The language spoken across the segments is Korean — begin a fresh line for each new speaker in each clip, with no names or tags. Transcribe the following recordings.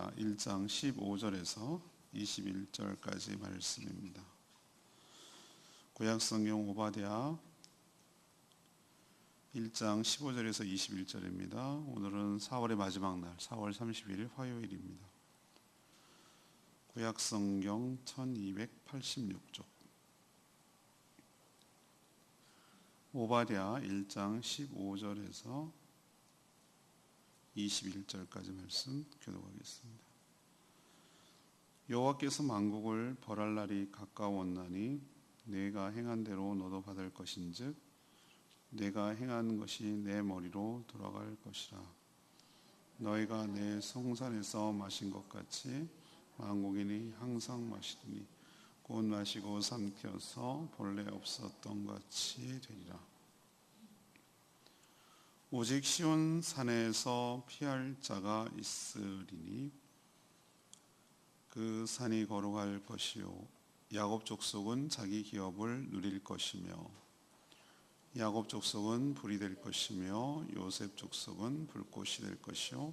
오바댜 1장 15절에서 21절까지 말씀입니다. 구약성경 오바댜 1장 15절에서 21절입니다. 오늘은 4월의 마지막 날 4월 30일 화요일입니다. 구약성경 1286쪽 오바댜 1장 15절에서 21절까지 말씀 교독하겠습니다. 여호와께서 만국을 벌할 날이 가까웠나니 내가 행한 대로 너도 받을 것인즉 내가 행한 것이 내 머리로 돌아갈 것이라. 너희가 내 성산에서 마신 것 같이 만국인이 항상 마시리니 곧 마시고 삼켜서 본래 없었던 같이 되리라. 오직 시온 산에서 피할 자가 있으리니 그 산이 거룩할 것이요 야곱 족속은 자기 기업을 누릴 것이며 야곱 족속은 불이 될 것이며 요셉 족속은 불꽃이 될 것이요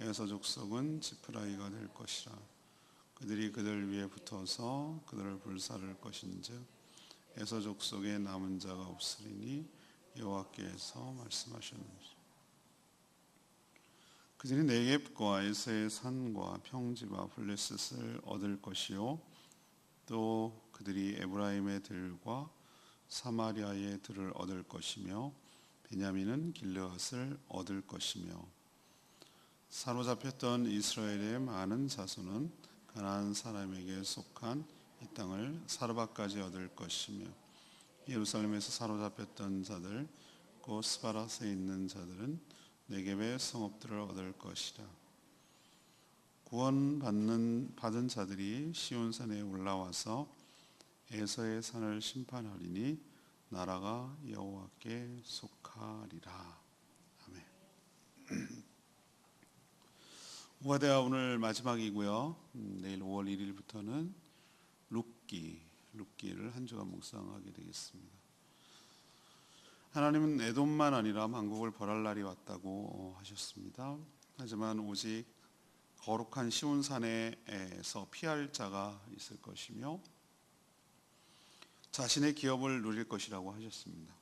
에서 족속은 지푸라기가 될 것이라. 그들이 그들 위에 붙어서 그들을 불사를 것인즉 에서 족속에 남은 자가 없으리니 여호와께서 말씀하셨느니라. 그들이 네겝과 에서의 산과 평지와 블레셋을 얻을 것이요 또 그들이 에브라임의 들과 사마리아의 들을 얻을 것이며 베냐민은 길르앗을 얻을 것이며 사로잡혔던 이스라엘의 많은 자손은 가나안 사람에게 속한 이 땅을 사르밧까지 얻을 것이며 예루살렘에서 사로잡혔던 자들 곧 스바랏에 있는 자들은 네겝의 성읍들을 얻을 것이라. 구원받은 자들이 시온산에 올라와서 에서의 산을 심판하리니 나라가 여호와께 속하리라. 아멘. 오바댜 오늘 마지막이고요. 내일 5월 1일부터는 룻기를 한 주간 묵상하게 되겠습니다. 하나님은 에돔만 아니라 만국을 벌할 날이 왔다고 하셨습니다. 하지만 오직 거룩한 시온산에서 피할 자가 있을 것이며 자신의 기업을 누릴 것이라고 하셨습니다.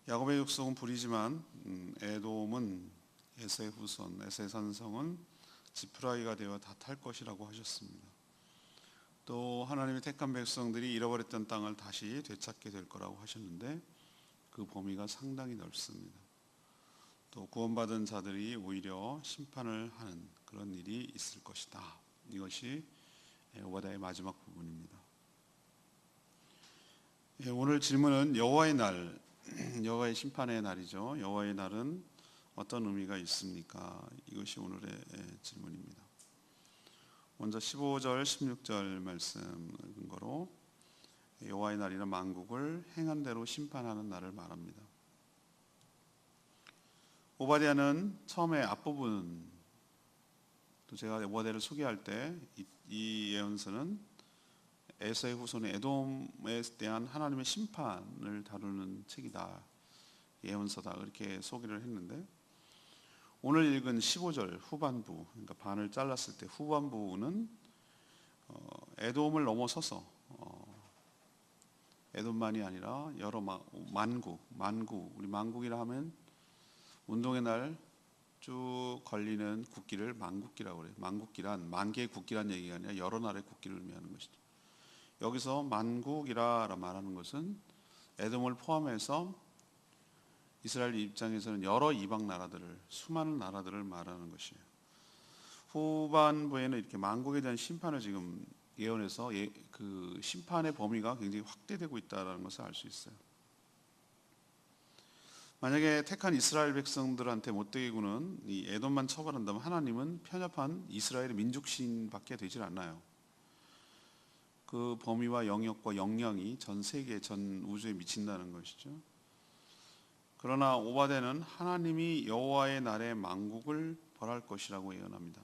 야곱의 족속은 불이지만 에돔은 에서의 후손, 에서의 산성은 지푸라기가 되어 다 탈 것이라고 하셨습니다. 또 하나님의 택한 백성들이 잃어버렸던 땅을 다시 되찾게 될 거라고 하셨는데 그 범위가 상당히 넓습니다. 또 구원받은 자들이 오히려 심판을 하는 그런 일이 있을 것이다. 이것이 오바댜의 마지막 부분입니다. 오늘 질문은 여호와의 날, 여호와의 심판의 날이죠. 여호와의 날은 어떤 의미가 있습니까? 이것이 오늘의 질문입니다. 먼저 15절, 16절 말씀 근거로 여호와의 날이란 만국을 행한 대로 심판하는 날을 말합니다. 오바댜는 처음에 앞부분, 또 제가 오바댜를 소개할 때 이 예언서는 에서의 후손 에돔에 대한 하나님의 심판을 다루는 책이다, 예언서다, 그렇게 소개를 했는데 오늘 읽은 15절 후반부, 그러니까 반을 잘랐을 때 후반부는 에돔을 넘어서서 에돔만이 아니라 여러 만국, 우리 만국이라 하면 운동의 날 쭉 걸리는 국기를 만국기라고 그래요. 만국기란 만 개의 국기란 얘기가 아니라 여러 나라의 국기를 의미하는 것이죠. 여기서 만국이라 말하는 것은 에돔을 포함해서 이스라엘 입장에서는 여러 이방 나라들을, 수많은 나라들을 말하는 것이에요. 후반부에는 이렇게 만국에 대한 심판을 지금 예언해서 그 심판의 범위가 굉장히 확대되고 있다는 것을 알 수 있어요. 만약에 택한 이스라엘 백성들한테 못되게 구는 이 에돔만 처벌한다면 하나님은 편협한 이스라엘의 민족신밖에 되질 않아요. 그 범위와 영역과 영향이 전 세계, 전 우주에 미친다는 것이죠. 그러나 오바댜는 하나님이 여호와의 날에 만국을 벌할 것이라고 예언합니다.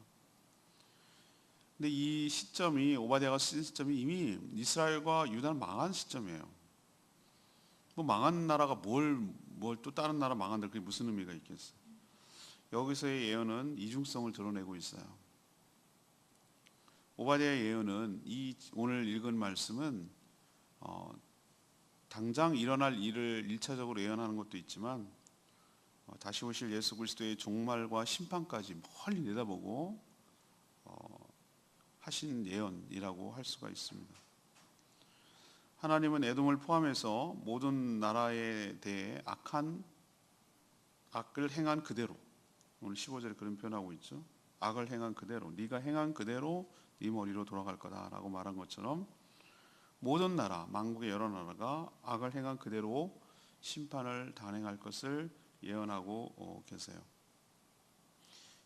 근데 이 시점이, 오바댜가 쓴 시점이 이미 이스라엘과 유다는 망한 시점이에요. 뭐 망한 나라가 뭘 또 다른 나라 망한데 그게 무슨 의미가 있겠어요? 여기서의 예언은 이중성을 드러내고 있어요. 오바댜의 예언은 이 오늘 읽은 말씀은 당장 일어날 일을 일차적으로 예언하는 것도 있지만 다시 오실 예수 그리스도의 종말과 심판까지 멀리 내다보고 하신 예언이라고 할 수가 있습니다. 하나님은 에돔을 포함해서 모든 나라에 대해 악을 행한 그대로, 오늘 15절에 그런 표현하고 있죠. 악을 행한 그대로, 네가 행한 그대로 네 머리로 돌아갈 거다라고 말한 것처럼 모든 나라, 만국의 여러 나라가 악을 행한 그대로 심판을 단행할 것을 예언하고 계세요.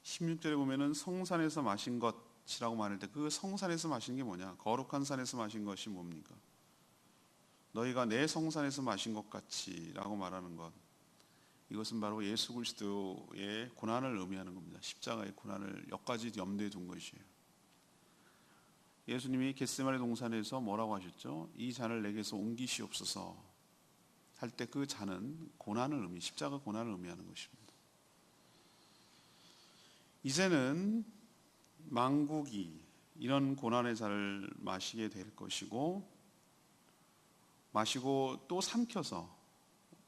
16절에 보면은 성산에서 마신 것이라고 말할 때 그 성산에서 마신 게 뭐냐? 거룩한 산에서 마신 것이 뭡니까? 너희가 내 성산에서 마신 것 같이라고 말하는 것, 이것은 바로 예수 그리스도의 고난을 의미하는 겁니다. 십자가의 고난을 여기까지 염두에 둔 것이에요. 예수님이 겟세마네 동산에서 뭐라고 하셨죠? 이 잔을 내게서 옮기시옵소서 할 때 그 잔은 고난을 십자가 고난을 의미하는 것입니다. 이제는 만국이 이런 고난의 잔을 마시게 될 것이고, 마시고 또 삼켜서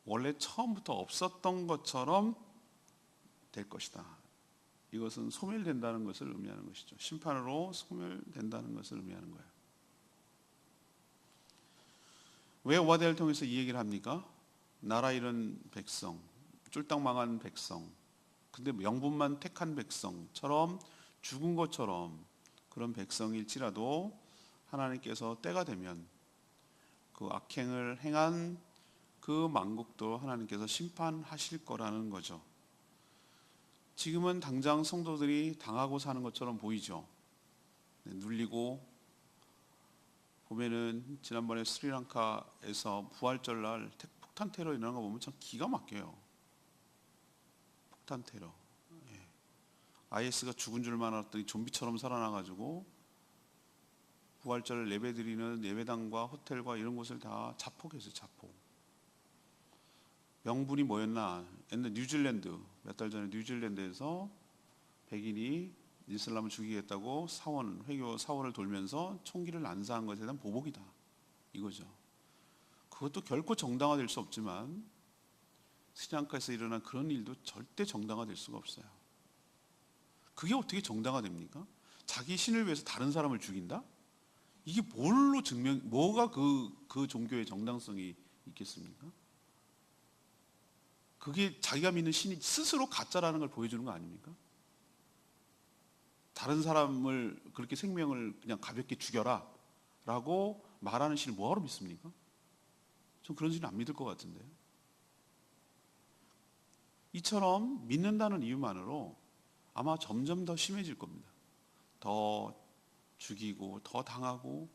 원래 처음부터 없었던 것처럼 될 것이다. 이것은 소멸된다는 것을 의미하는 것이죠. 심판으로 소멸된다는 것을 의미하는 거예요. 왜 오바댜를 통해서 이 얘기를 합니까? 나라 잃은 백성, 쫄딱 망한 백성, 근데 명분만 택한 백성처럼 죽은 것처럼 그런 백성일지라도 하나님께서 때가 되면 그 악행을 행한 그 만국도 하나님께서 심판하실 거라는 거죠. 지금은 당장 성도들이 당하고 사는 것처럼 보이죠. 눌리고, 보면은 지난번에 스리랑카에서 부활절날 폭탄 테러 일어난 거 보면 참 기가 막혀요. 폭탄 테러. IS가 죽은 줄만 알았더니 좀비처럼 살아나가지고 부활절 예배드리는 예배당과 호텔과 이런 곳을 다 자폭했어요. 자폭. 명분이 뭐였나? 옛날 뉴질랜드, 몇 달 전에 뉴질랜드에서 백인이 이슬람을 죽이겠다고 회교 사원을 돌면서 총기를 난사한 것에 대한 보복이다, 이거죠. 그것도 결코 정당화될 수 없지만 스리랑카에서 일어난 그런 일도 절대 정당화될 수가 없어요. 그게 어떻게 정당화됩니까? 자기 신을 위해서 다른 사람을 죽인다? 이게 뭐가 그 종교의 정당성이 있겠습니까? 그게 자기가 믿는 신이 스스로 가짜라는 걸 보여주는 거 아닙니까? 다른 사람을 그렇게 생명을 그냥 가볍게 죽여라 라고 말하는 신을 뭐하러 믿습니까? 전 그런 신을 안 믿을 것 같은데요. 이처럼 믿는다는 이유만으로 아마 점점 더 심해질 겁니다. 더 죽이고 더 당하고,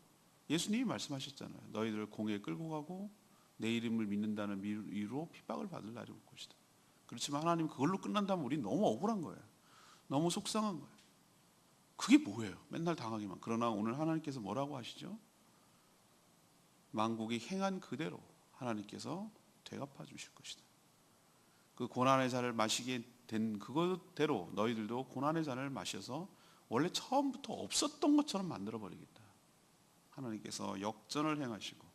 예수님이 말씀하셨잖아요. 너희들을 공회에 끌고 가고 내 이름을 믿는다는 이유로 핍박을 받을 날이 올 것이다. 그렇지만 하나님 그걸로 끝난다면 우린 너무 억울한 거예요. 너무 속상한 거예요. 그게 뭐예요? 맨날 당하기만. 그러나 오늘 하나님께서 뭐라고 하시죠? 만국이 행한 그대로 하나님께서 되갚아 주실 것이다. 그 고난의 잔을 마시게 된 그것대로 너희들도 고난의 잔을 마셔서 원래 처음부터 없었던 것처럼 만들어 버리겠다. 하나님께서 역전을 행하시고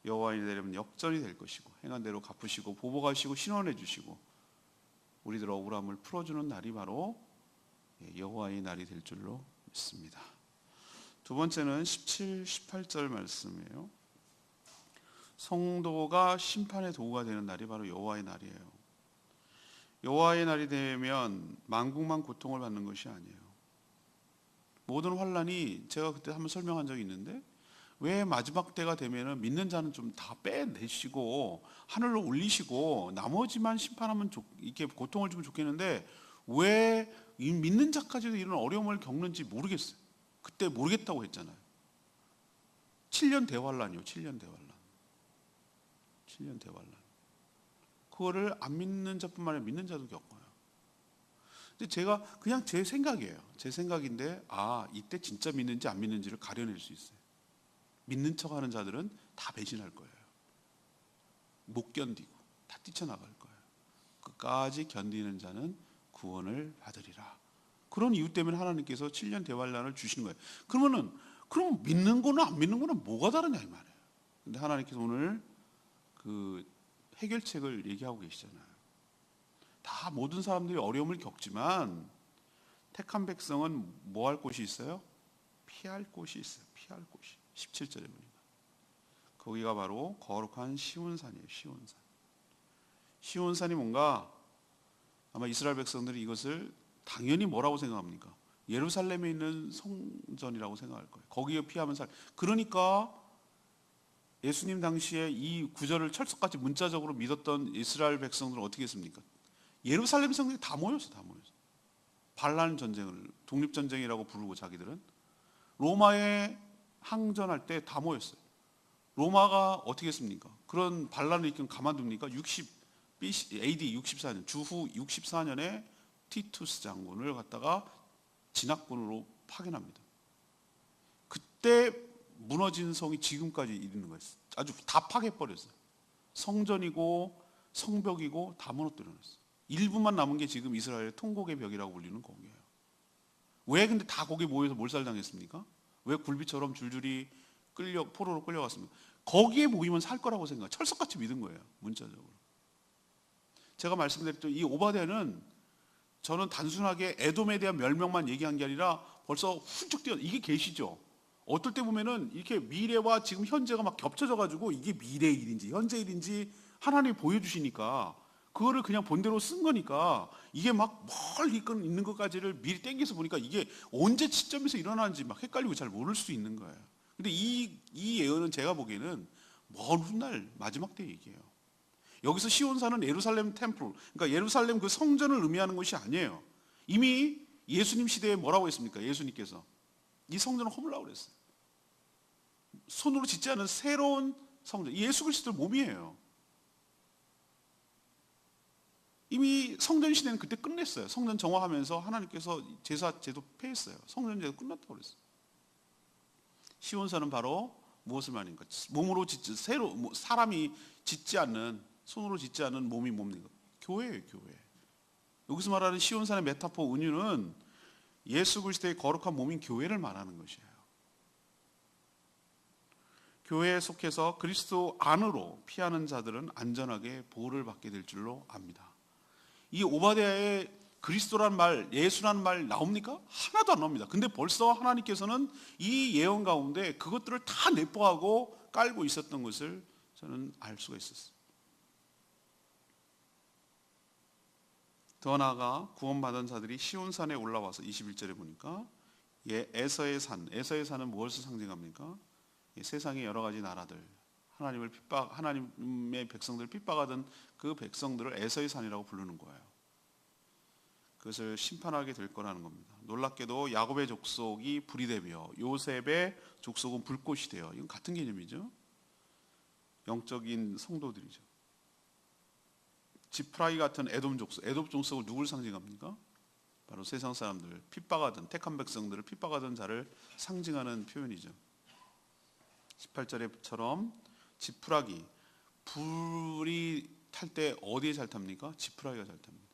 여호와의 날이 되면 역전이 될 것이고 행한 대로 갚으시고 보복하시고 신원해 주시고 우리들 억울함을 풀어주는 날이 바로 여호와의 날이 될 줄로 믿습니다. 두 번째는 17, 18절 말씀이에요. 성도가 심판의 도구가 되는 날이 바로 여호와의 날이에요. 여호와의 날이 되면 만국만 고통을 받는 것이 아니에요. 모든 환란이, 제가 그때 한번 설명한 적이 있는데, 왜 마지막 때가 되면은 믿는 자는 좀 다 빼내시고 하늘로 올리시고 나머지만 심판하면 이렇게 고통을 주면 좋겠는데 왜 이 믿는 자까지도 이런 어려움을 겪는지 모르겠어요. 그때 모르겠다고 했잖아요. 7년 대환란이요. 7년 대환란. 7년 대환란. 그거를 안 믿는 자뿐만 아니라 믿는 자도 겪어요. 근데 제가 그냥 제 생각이에요. 제 생각인데 이때 진짜 믿는지 안 믿는지를 가려낼 수 있어요. 믿는 척하는 자들은 다 배신할 거예요. 못 견디고 다 뛰쳐나갈 거예요. 끝까지 견디는 자는 구원을 받으리라. 그런 이유 때문에 하나님께서 7년 대환란을 주시는 거예요. 그럼 믿는 거나 안 믿는 거는 뭐가 다르냐 이 말이에요. 근데 하나님께서 오늘 그 해결책을 얘기하고 계시잖아요. 다 모든 사람들이 어려움을 겪지만 택한 백성은 뭐 할 곳이 있어요? 피할 곳이 있어요. 피할 곳이. 17절에 보니까 거기가 바로 거룩한 시온산이에요. 시온산. 시온산이 뭔가 아마 이스라엘 백성들이 이것을 당연히 뭐라고 생각합니까? 예루살렘에 있는 성전이라고 생각할 거예요. 거기에 피하면 그러니까 예수님 당시에 이 구절을 철석같이 문자적으로 믿었던 이스라엘 백성들은 어떻게 했습니까? 예루살렘 성전에 다 모였어. 반란 전쟁을 독립전쟁이라고 부르고 자기들은 로마에 항전할 때 다 모였어요. 로마가 어떻게 했습니까? 그런 반란을 일으키면 가만둡니까? AD 64년 주후 64년에 티투스 장군을 갖다가 진압군으로 파견합니다. 그때 무너진 성이 지금까지 이르는 거예요. 아주 다 파괴해버렸어요. 성전이고 성벽이고 다 무너뜨려놨어요. 일부만 남은 게 지금 이스라엘의 통곡의 벽이라고 불리는 거기예요. 왜 근데 다 거기 모여서 몰살당했습니까? 왜 굴비처럼 줄줄이 포로로 끌려갔습니까? 거기에 모이면 살 거라고 생각, 철석같이 믿은 거예요. 문자적으로. 제가 말씀드렸던 이 오바댜는 저는 단순하게 에돔에 대한 멸명만 얘기한 게 아니라 벌써 훌쩍 뛰어 이게 계시죠. 어떨 때 보면은 이렇게 미래와 지금 현재가 막 겹쳐져 가지고 이게 미래 일인지 현재 일인지 하나님이 보여주시니까 그거를 그냥 본대로 쓴 거니까 이게 막 멀리 있는 것까지를 미리 땡겨서 보니까 이게 언제 시점에서 일어나는지 막 헷갈리고 잘 모를 수 있는 거예요. 근데 이 예언은 제가 보기에는 먼 훗날 마지막 때 얘기예요. 여기서 시온산은 예루살렘 템플, 그러니까 예루살렘 그 성전을 의미하는 것이 아니에요. 이미 예수님 시대에 뭐라고 했습니까? 예수님께서 이 성전을 허물라고 그랬어요. 손으로 짓지 않은 새로운 성전, 예수 그리스도의 몸이에요. 이미 성전 시대는 그때 끝냈어요. 성전 정화하면서 하나님께서 제사 제도 폐했어요. 성전 제도 끝났다고 그랬어요. 시온산은 바로 무엇을 말하는가? 몸으로 짓지 사람이 짓지 않는, 손으로 짓지 않는 몸이 뭡니까? 교회예요, 교회. 여기서 말하는 시온산의 메타포 은유는 예수 그리스도의 거룩한 몸인 교회를 말하는 것이에요. 교회에 속해서 그리스도 안으로 피하는 자들은 안전하게 보호를 받게 될 줄로 압니다. 이 오바댜의 그리스도란 말, 예수란 말 나옵니까? 하나도 안 나옵니다. 근데 벌써 하나님께서는 이 예언 가운데 그것들을 다 내포하고 깔고 있었던 것을 저는 알 수가 있었어요. 더 나아가 구원받은 자들이 시온산에 올라와서 21절에 보니까 에서의 산은 무엇을 상징합니까? 세상의 여러 가지 나라들, 하나님의 백성들을 핍박하던 그 백성들을 에서의 산이라고 부르는 거예요. 그것을 심판하게 될 거라는 겁니다. 놀랍게도 야곱의 족속이 불이 되며 요셉의 족속은 불꽃이 되어, 이건 같은 개념이죠. 영적인 성도들이죠. 지프라기 같은 에돔 족속은 누굴 상징합니까? 바로 세상 사람들, 핍박하던 택한 백성들을 핍박하던 자를 상징하는 표현이죠. 18절에처럼 지푸라기, 불이 탈 때 어디에 잘 탑니까? 지푸라기가 잘 탑니다.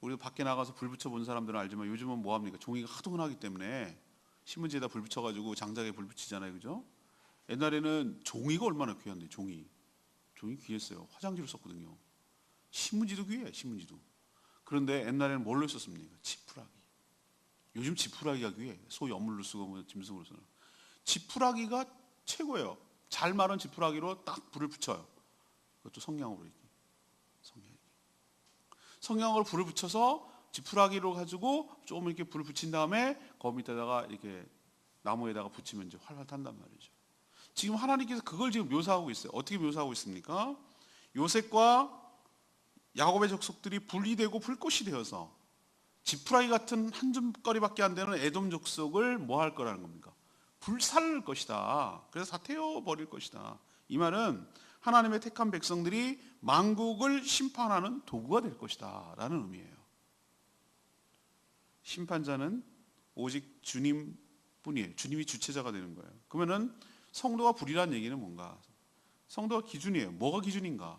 우리도 밖에 나가서 불 붙여본 사람들은 알지만 요즘은 뭐합니까? 종이가 하도 흔하기 때문에 신문지에다 불 붙여가지고 장작에 불 붙이잖아요, 그죠? 옛날에는 종이가 얼마나 귀한데, 종이 귀했어요. 화장지로 썼거든요. 신문지도 귀해, 신문지도. 그런데 옛날에는 뭘로 썼습니까? 지푸라기. 요즘 지푸라기가 귀해. 소 여물로 쓰고 뭐 짐승으로 쓰는. 지푸라기가 최고예요. 잘 마른 지푸라기로 딱 불을 붙여요. 그것도 성냥으로 이렇게. 성냥으로 불을 붙여서 지푸라기로 가지고 조금 이렇게 불을 붙인 다음에 거기 밑에다가 이렇게 나무에다가 붙이면 이제 활활 탄단 말이죠. 지금 하나님께서 그걸 지금 묘사하고 있어요. 어떻게 묘사하고 있습니까? 요셉과 야곱의 족속들이 불이 되고 불꽃이 되어서 지푸라기 같은 한 줌거리밖에 안 되는 에돔 족속을 뭐 할 거라는 겁니까? 불살 것이다. 그래서 다 태워버릴 것이다. 이 말은 하나님의 택한 백성들이 만국을 심판하는 도구가 될 것이다 라는 의미예요. 심판자는 오직 주님뿐이에요. 주님이 주체자가 되는 거예요. 그러면은 성도가 불이라는 얘기는 뭔가? 성도가 기준이에요. 뭐가 기준인가?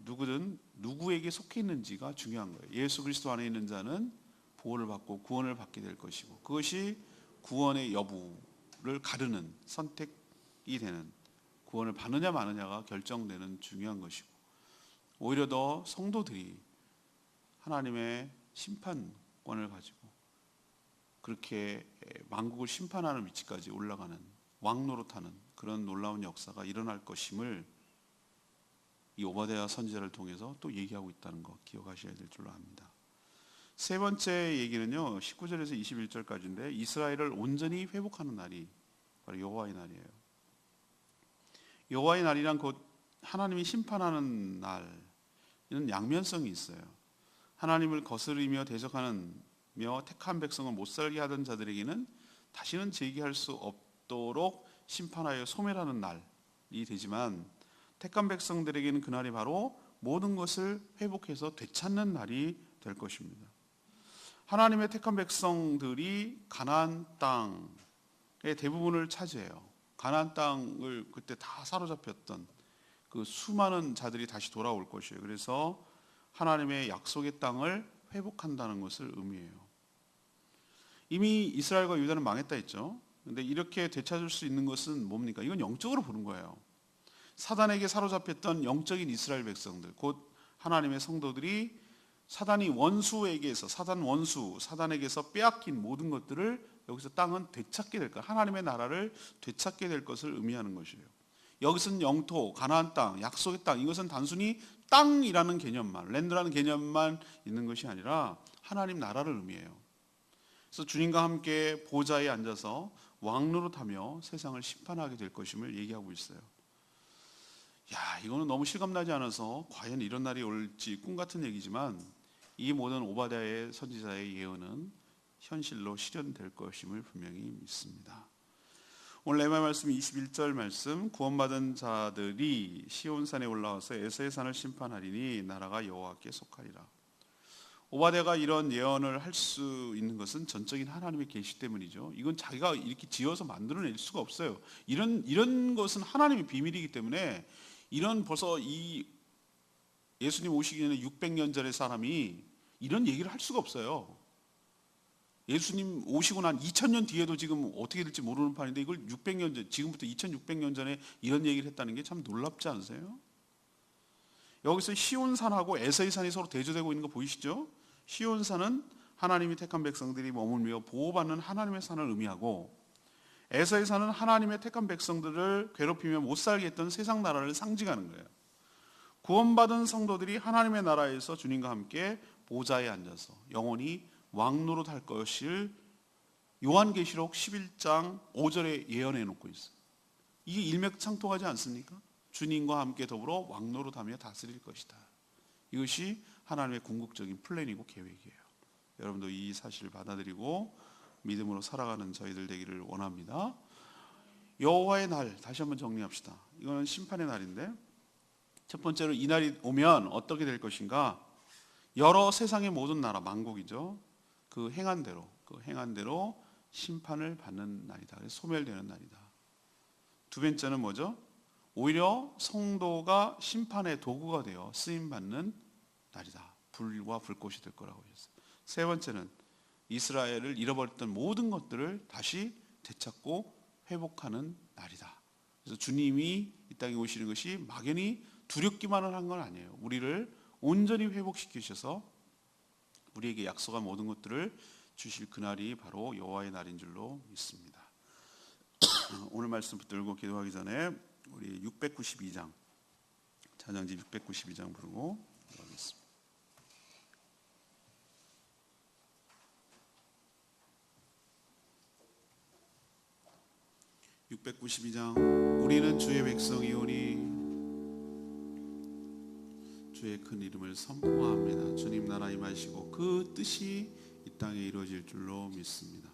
누구든 누구에게 속해 있는지가 중요한 거예요. 예수 그리스도 안에 있는 자는 보호를 받고 구원을 받게 될 것이고, 그것이 구원의 여부를 가르는 선택이 되는, 구원을 받느냐 마느냐가 결정되는 중요한 것이고, 오히려 더 성도들이 하나님의 심판권을 가지고 그렇게 만국을 심판하는 위치까지 올라가는, 왕노릇하는 그런 놀라운 역사가 일어날 것임을 이 오바댜 선지자를 통해서 또 얘기하고 있다는 거 기억하셔야 될 줄로 압니다. 세 번째 얘기는요, 19절에서 21절까지인데, 이스라엘을 온전히 회복하는 날이 바로 여호와의 날이에요. 여호와의 날이란 곧 하나님이 심판하는 날, 이는 양면성이 있어요. 하나님을 거스르며 대적하며 택한 백성을 못 살게 하던 자들에게는 다시는 재기할 수 없도록 심판하여 소멸하는 날이 되지만, 택한 백성들에게는 그날이 바로 모든 것을 회복해서 되찾는 날이 될 것입니다. 하나님의 택한 백성들이 가나안 땅의 대부분을 차지해요. 가나안 땅을 그때 다 사로잡혔던 그 수많은 자들이 다시 돌아올 것이에요. 그래서 하나님의 약속의 땅을 회복한다는 것을 의미해요. 이미 이스라엘과 유다는 망했다 했죠. 근데 이렇게 되찾을 수 있는 것은 뭡니까? 이건 영적으로 보는 거예요. 사단에게 사로잡혔던 영적인 이스라엘 백성들, 곧 하나님의 성도들이 사단이 원수에게서, 사단에게서 빼앗긴 모든 것들을 여기서 땅은 되찾게 될 것, 하나님의 나라를 되찾게 될 것을 의미하는 것이에요. 여기서는 영토, 가나안 땅, 약속의 땅, 이것은 단순히 땅이라는 개념만, 랜드라는 개념만 있는 것이 아니라 하나님 나라를 의미해요. 그래서 주님과 함께 보좌에 앉아서 왕노릇하며 세상을 심판하게 될 것임을 얘기하고 있어요. 이거는 너무 실감나지 않아서 과연 이런 날이 올지 꿈 같은 얘기지만, 이 모든 오바댜의 선지자의 예언은 현실로 실현될 것임을 분명히 믿습니다. 오늘 레마 말씀 21절 말씀, 구원받은 자들이 시온산에 올라와서 에서의 산을 심판하리니 나라가 여호와께 속하리라. 오바댜가 이런 예언을 할 수 있는 것은 전적인 하나님의 계시 때문이죠. 이건 자기가 이렇게 지어서 만들어낼 수가 없어요. 이런 것은 하나님의 비밀이기 때문에, 이런 벌써 이 예수님 오시기 전에 600년 전의 사람이 이런 얘기를 할 수가 없어요. 예수님 오시고 난 2000년 뒤에도 지금 어떻게 될지 모르는 판인데, 이걸 600년 전, 지금부터 2600년 전에 이런 얘기를 했다는 게 참 놀랍지 않으세요? 여기서 시온산하고 에서의 산이 서로 대조되고 있는 거 보이시죠? 시온산은 하나님이 택한 백성들이 머물며 보호받는 하나님의 산을 의미하고, 에서의 산은 하나님의 택한 백성들을 괴롭히며 못 살게 했던 세상 나라를 상징하는 거예요. 구원받은 성도들이 하나님의 나라에서 주님과 함께 보좌에 앉아서 영원히 왕노릇할 것을 요한계시록 11장 5절에 예언해 놓고 있어요. 이게 일맥상통하지 않습니까? 주님과 함께 더불어 왕노릇하며 다스릴 것이다. 이것이 하나님의 궁극적인 플랜이고 계획이에요. 여러분도 이 사실을 받아들이고 믿음으로 살아가는 저희들 되기를 원합니다. 여호와의 날, 다시 한번 정리합시다. 이거는 심판의 날인데, 첫 번째로 이 날이 오면 어떻게 될 것인가? 여러 세상의 모든 나라, 만국이죠. 그 행한 대로 심판을 받는 날이다. 소멸되는 날이다. 두 번째는 뭐죠? 오히려 성도가 심판의 도구가 되어 쓰임받는 날이다. 불과 불꽃이 될 거라고 하셨어요. 세 번째는 이스라엘을 잃어버렸던 모든 것들을 다시 되찾고 회복하는 날이다. 그래서 주님이 이 땅에 오시는 것이 막연히 두렵기만 한 건 아니에요. 우리를 온전히 회복시키셔서 우리에게 약속한 모든 것들을 주실 그날이 바로 여호와의 날인 줄로 믿습니다. 오늘 말씀 붙들고 기도하기 전에 우리 692장, 찬양지 692장 부르고 기도하겠습니다. 692장. 우리는 주의 백성이오니 주의 큰 이름을 선포합니다. 주님 나라 임하시고 그 뜻이 이 땅에 이루어질 줄로 믿습니다.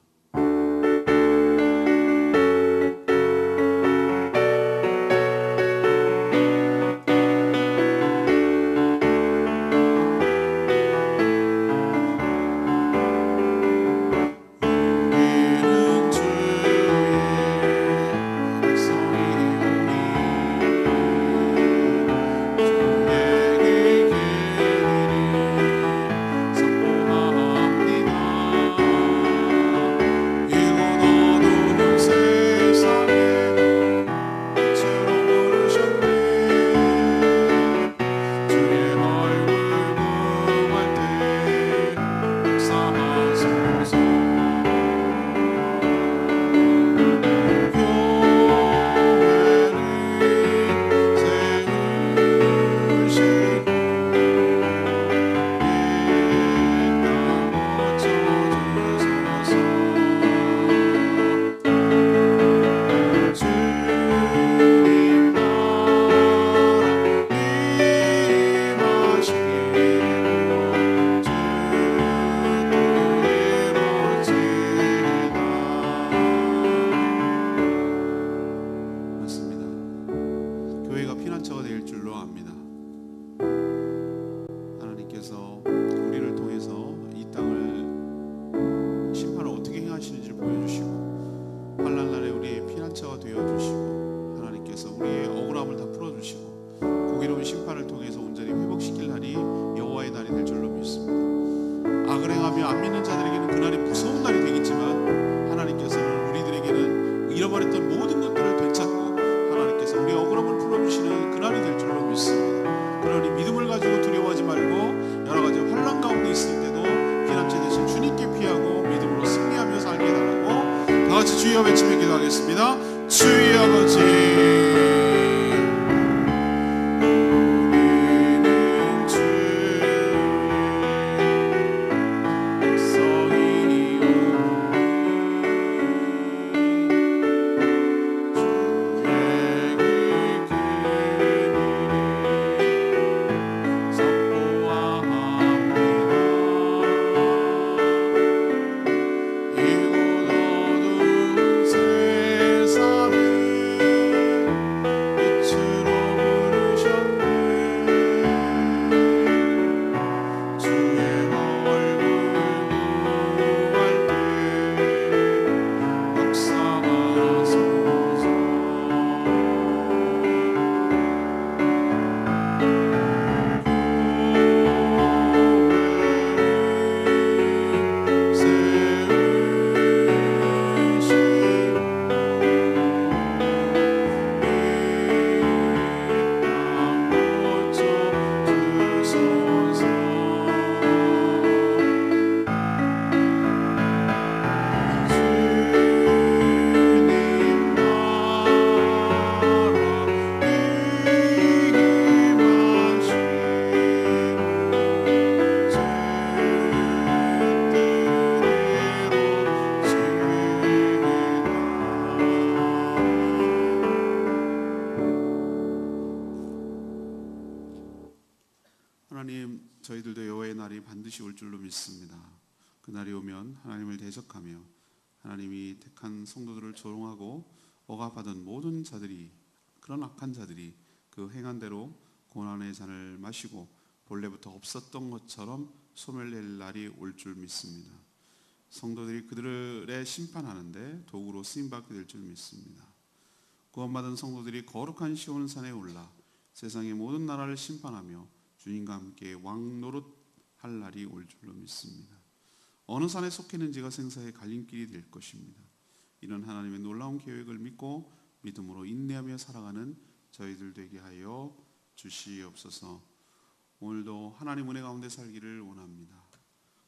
주여 외치며 기도하겠습니다. 주의 아버지, 하나님, 저희들도 여호와의 날이 반드시 올 줄로 믿습니다. 그 날이 오면 하나님을 대적하며 하나님이 택한 성도들을 조롱하고 억압하던 모든 자들이, 그런 악한 자들이 그 행한 대로 고난의 잔을 마시고 본래부터 없었던 것처럼 소멸될 날이 올 줄 믿습니다. 성도들이 그들의 심판하는데 도구로 쓰임받게 될 줄 믿습니다. 구원받은 성도들이 거룩한 시온 산에 올라 세상의 모든 나라를 심판하며 주님과 함께 왕노릇할 날이 올 줄로 믿습니다. 어느 산에 속했는지가 생사의 갈림길이 될 것입니다. 이런 하나님의 놀라운 계획을 믿고 믿음으로 인내하며 살아가는 저희들 되게 하여 주시옵소서. 오늘도 하나님 은혜 가운데 살기를 원합니다.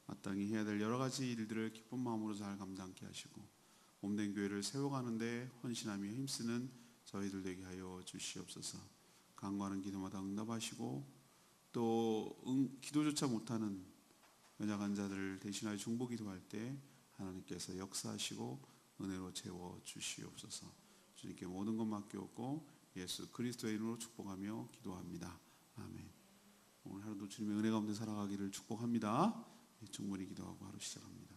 마땅히 해야 될 여러 가지 일들을 기쁜 마음으로 잘 감당케 하시고 몸된 교회를 세워가는데 헌신하며 힘쓰는 저희들 되게 하여 주시옵소서. 간구하는 기도마다 응답하시고 또 기도조차 못하는 연약한 자들을 대신하여 중보 기도할 때 하나님께서 역사하시고 은혜로 채워 주시옵소서. 주님께 모든 것 맡겨오고 예수 그리스도의 이름으로 축복하며 기도합니다. 아멘. 오늘 하루도 주님의 은혜 가운데 살아가기를 축복합니다. 충분히 기도하고 하루 시작합니다.